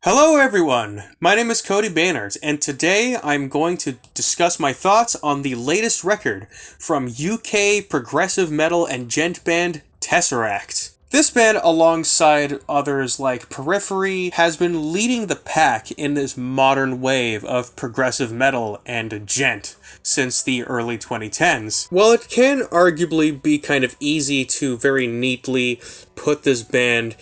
Hello everyone, my name is Cody Banners, and today I'm going to discuss my thoughts on the latest record from UK progressive metal and djent band TesseracT. This band, alongside others like Periphery, has been leading the pack in this modern wave of progressive metal and djent since the early 2010s. While it can arguably be kind of easy to very neatly put this band,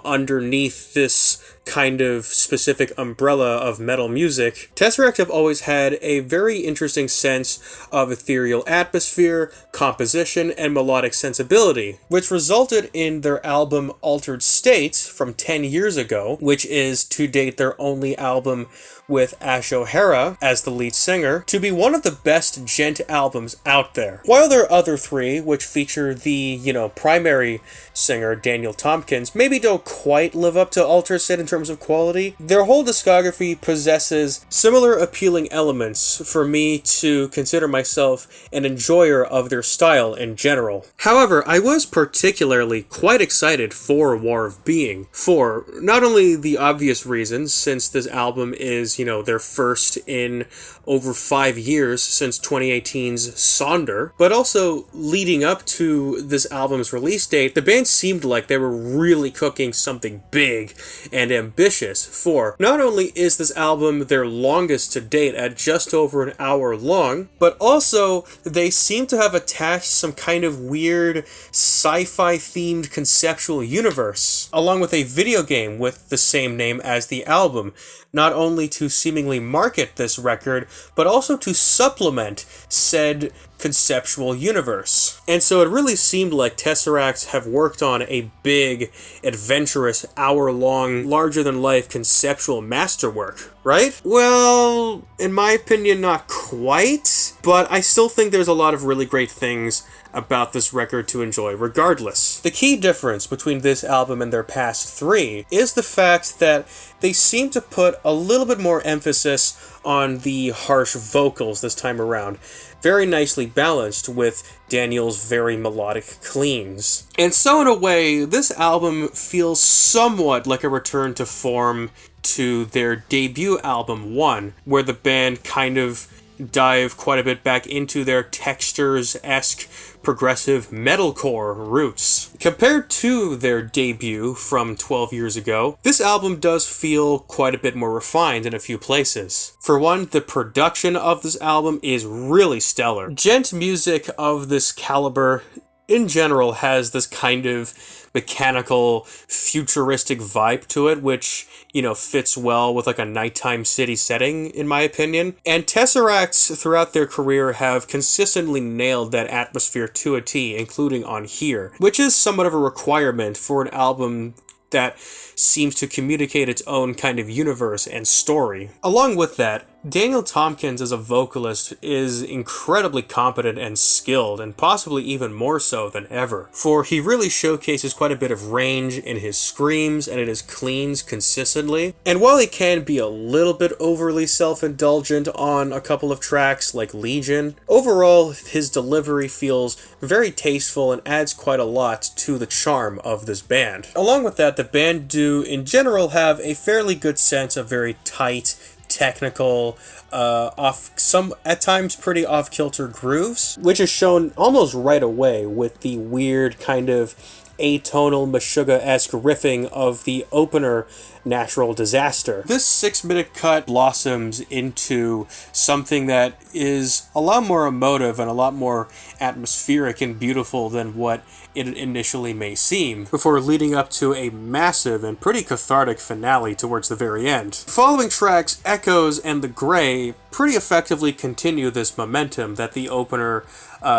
underneath this kind of specific umbrella of metal music, TesseracT have always had a very interesting sense of ethereal atmosphere, composition, and melodic sensibility, which resulted in their album Altered States from 10 years ago, which is to date their only album with Ash O'Hara as the lead singer, to be one of the best djent albums out there. While their other three, which feature the, primary singer, Daniel Tompkins, maybe don't quite live up to Altered State in terms of quality, their whole discography possesses similar appealing elements for me to consider myself an enjoyer of their style in general. However, I was particularly quite excited for War of Being, for not only the obvious reasons, since this album is, their first in over 5 years since 2018's Sonder, but also leading up to this album's release date, the band seemed like they were really cooking something big and ambitious, for not only is this album their longest to date at just over an hour long, but also they seem to have attached some kind of weird sci-fi themed conceptual universe, along with a video game with the same name as the album, not only to seemingly market this record, but also to supplement said conceptual universe. And so it really seemed like TesseracT have worked on a big, adventurous, hour-long, larger-than-life conceptual masterwork, right? Well, in my opinion, not quite, but I still think there's a lot of really great things about this record to enjoy regardless. The key difference between this album and their past three is the fact that they seem to put a little bit more emphasis on the harsh vocals this time around, very nicely balanced with Daniel's very melodic cleans. And so in a way, this album feels somewhat like a return to form to their debut album, One, where the band kind of dive quite a bit back into their Textures-esque progressive metalcore roots. Compared to their debut from 12 years ago, this album does feel quite a bit more refined in a few places. For one, the production of this album is really stellar. Djent music of this caliber in general has this kind of mechanical, futuristic vibe to it, which, fits well with like a nighttime city setting, in my opinion. And TesseracT throughout their career have consistently nailed that atmosphere to a T, including on here, which is somewhat of a requirement for an album that seems to communicate its own kind of universe and story. Along with that, Daniel Tompkins as a vocalist is incredibly competent and skilled, and possibly even more so than ever, for he really showcases quite a bit of range in his screams and in his cleans consistently. And while he can be a little bit overly self-indulgent on a couple of tracks like Legion, overall his delivery feels very tasteful and adds quite a lot to the charm of this band. Along with that, the band do in general have a fairly good sense of very tight, technical, at times pretty off-kilter grooves, which is shown almost right away with the weird kind of atonal Meshuggah-esque riffing of the opener Natural Disaster. This 6-minute cut blossoms into something that is a lot more emotive and a lot more atmospheric and beautiful than what it initially may seem, before leading up to a massive and pretty cathartic finale towards the very end. Following tracks, Echoes and The Grey pretty effectively continue this momentum that the opener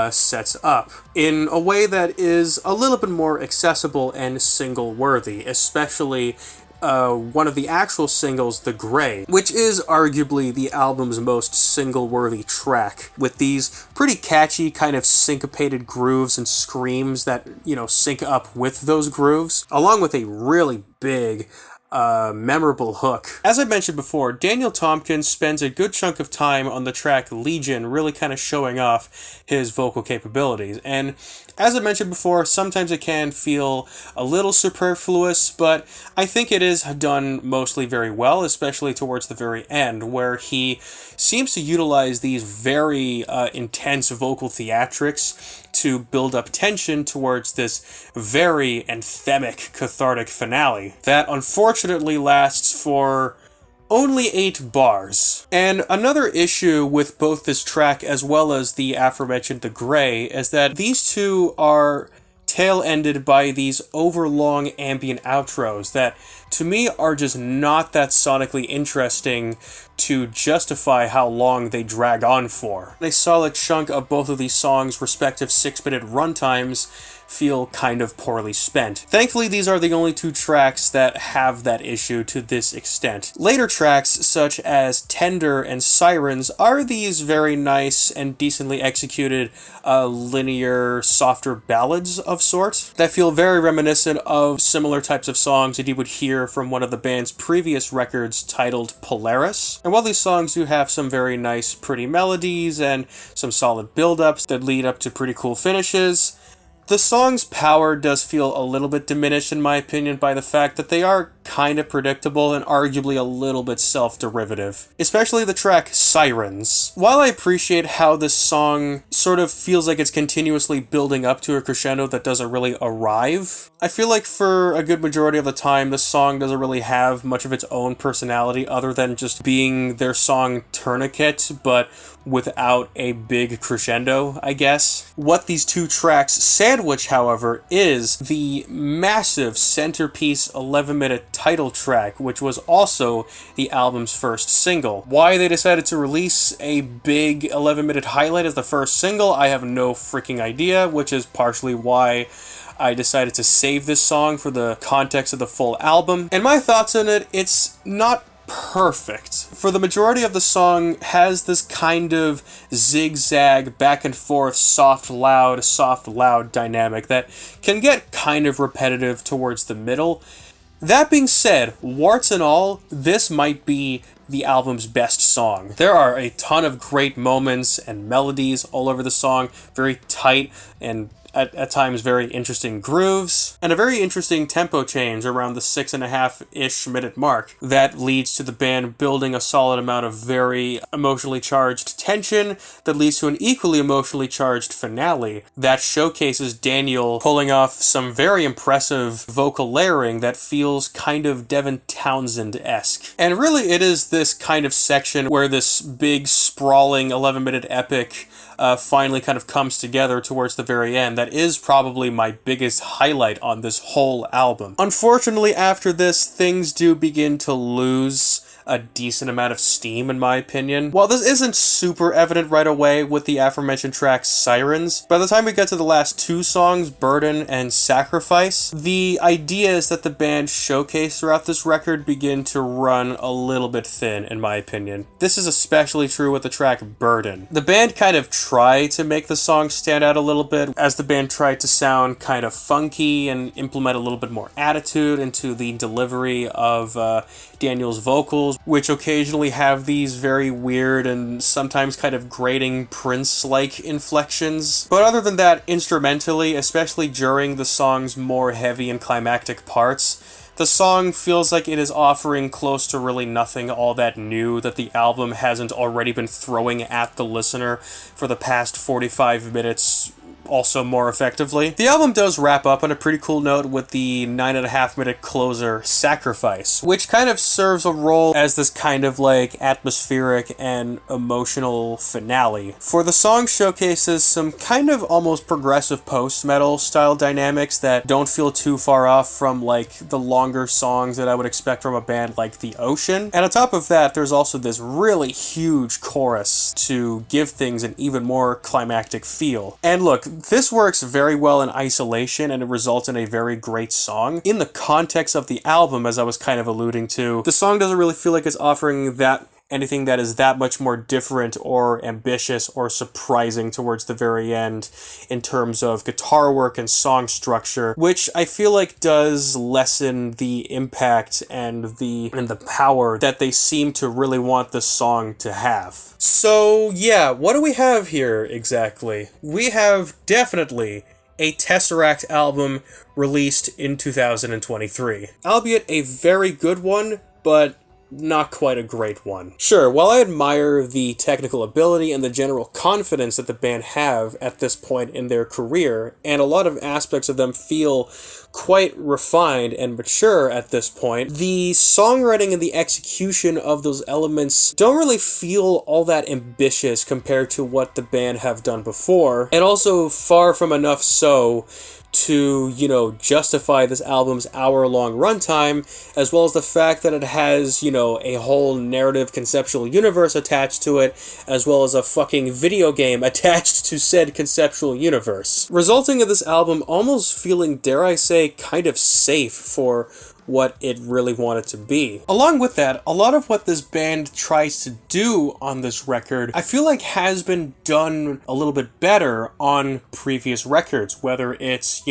sets up in a way that is a little bit more accessible and single-worthy, especially one of the actual singles, The Grey, which is arguably the album's most single-worthy track, with these pretty catchy kind of syncopated grooves and screams that, sync up with those grooves, along with a really big memorable hook. As I mentioned before, Daniel Tompkins spends a good chunk of time on the track Legion really kind of showing off his vocal capabilities. And as I mentioned before, sometimes it can feel a little superfluous, but I think it is done mostly very well, especially towards the very end, where he seems to utilize these very intense vocal theatrics to build up tension towards this very anthemic, cathartic finale that unfortunately lasts for only 8 bars. And another issue with both this track as well as the aforementioned The Grey is that these two are tail-ended by these overlong ambient outros that, to me, are just not that sonically interesting to justify how long they drag on for. A solid chunk of both of these songs' respective 6-minute runtimes feel kind of poorly spent. Thankfully, these are the only 2 tracks that have that issue to this extent. Later tracks, such as Tender and Sirens, are these very nice and decently executed linear, softer ballads of sort that feel very reminiscent of similar types of songs that you would hear from one of the band's previous records titled Polaris. And while these songs do have some very nice, pretty melodies and some solid build-ups that lead up to pretty cool finishes, the song's power does feel a little bit diminished, in my opinion, by the fact that they are kind of predictable and arguably a little bit self-derivative. Especially the track Sirens. While I appreciate how this song sort of feels like it's continuously building up to a crescendo that doesn't really arrive, I feel like for a good majority of the time, the song doesn't really have much of its own personality other than just being their song Tourniquet, but without a big crescendo, I guess. What these 2 tracks sandwich, however, is the massive centerpiece 11-minute title track, which was also the album's first single. Why they decided to release a big 11-minute highlight as the first single, I have no freaking idea, which is partially why I decided to save this song for the context of the full album. And my thoughts on it, it's not perfect. For the majority of the song has this kind of zigzag, back and forth, soft, loud dynamic that can get kind of repetitive towards the middle. That being said, warts and all, this might be the album's best song. There are a ton of great moments and melodies all over the song, very tight and at times very interesting grooves, and a very interesting tempo change around the 6.5-ish minute mark that leads to the band building a solid amount of very emotionally charged tension that leads to an equally emotionally charged finale that showcases Daniel pulling off some very impressive vocal layering that feels kind of Devin Townsend-esque. And really it is this kind of section where this big sprawling 11-minute epic finally kind of comes together towards the very end. That is probably my biggest highlight on this whole album. Unfortunately, after this, things do begin to lose a decent amount of steam, in my opinion. While this isn't super evident right away with the aforementioned track Sirens, by the time we get to the last 2 songs, Burden and Sacrifice, the ideas that the band showcase throughout this record begin to run a little bit thin, in my opinion. This is especially true with the track Burden. The band kind of tried to make the song stand out a little bit, as the band tried to sound kind of funky and implement a little bit more attitude into the delivery of Daniel's vocals, which occasionally have these very weird and sometimes kind of grating Prince-like inflections. But other than that, instrumentally, especially during the song's more heavy and climactic parts, the song feels like it is offering close to really nothing all that new that the album hasn't already been throwing at the listener for the past 45 minutes also more effectively. The album does wrap up on a pretty cool note with the 9.5-minute closer, Sacrifice, which kind of serves a role as this kind of like atmospheric and emotional finale. For the song showcases some kind of almost progressive post-metal style dynamics that don't feel too far off from like the longer songs that I would expect from a band like The Ocean. And on top of that, there's also this really huge chorus to give things an even more climactic feel. And look, this works very well in isolation and it results in a very great song. In the context of the album, as I was kind of alluding to, the song doesn't really feel like it's offering that anything that is that much more different or ambitious or surprising towards the very end in terms of guitar work and song structure, which I feel like does lessen the impact and the power that they seem to really want the song to have. So yeah, what do we have here exactly? We have definitely a TesseracT album released in 2023. Albeit a very good one, but not quite a great one. Sure, while I admire the technical ability and the general confidence that the band have at this point in their career, and a lot of aspects of them feel quite refined and mature at this point, the songwriting and the execution of those elements don't really feel all that ambitious compared to what the band have done before, and also far from enough so to, justify this album's hour-long runtime, as well as the fact that it has, a whole narrative conceptual universe attached to it, as well as a fucking video game attached to said conceptual universe. Resulting in this album almost feeling, dare I say, kind of safe for what it really wanted to be. Along with that, a lot of what this band tries to do on this record, I feel like has been done a little bit better on previous records, whether it's,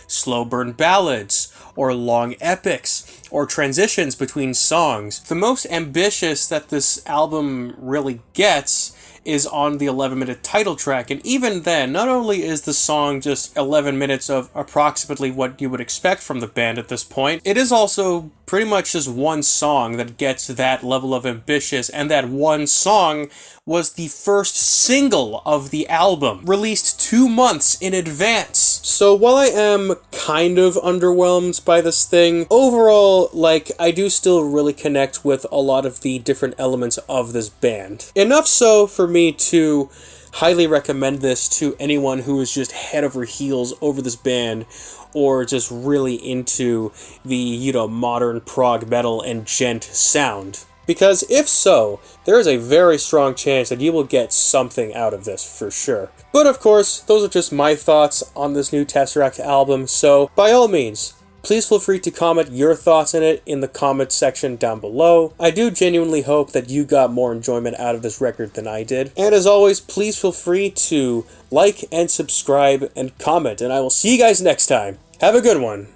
slow burn ballads, or long epics, or transitions between songs. The most ambitious that this album really gets is on the 11-minute title track, and even then, not only is the song just 11 minutes of approximately what you would expect from the band at this point, it is also pretty much just one song that gets that level of ambitious, and that one song was the first single of the album, released 2 months in advance. So while I am kind of underwhelmed by this thing, overall, I do still really connect with a lot of the different elements of this band. Enough so for me to highly recommend this to anyone who is just head over heels over this band, or just really into the, modern prog metal and djent sound. Because if so, there is a very strong chance that you will get something out of this for sure. But of course, those are just my thoughts on this new TesseracT album, so by all means, please feel free to comment your thoughts in it in the comment section down below. I do genuinely hope that you got more enjoyment out of this record than I did. And as always, please feel free to like and subscribe and comment, and I will see you guys next time. Have a good one.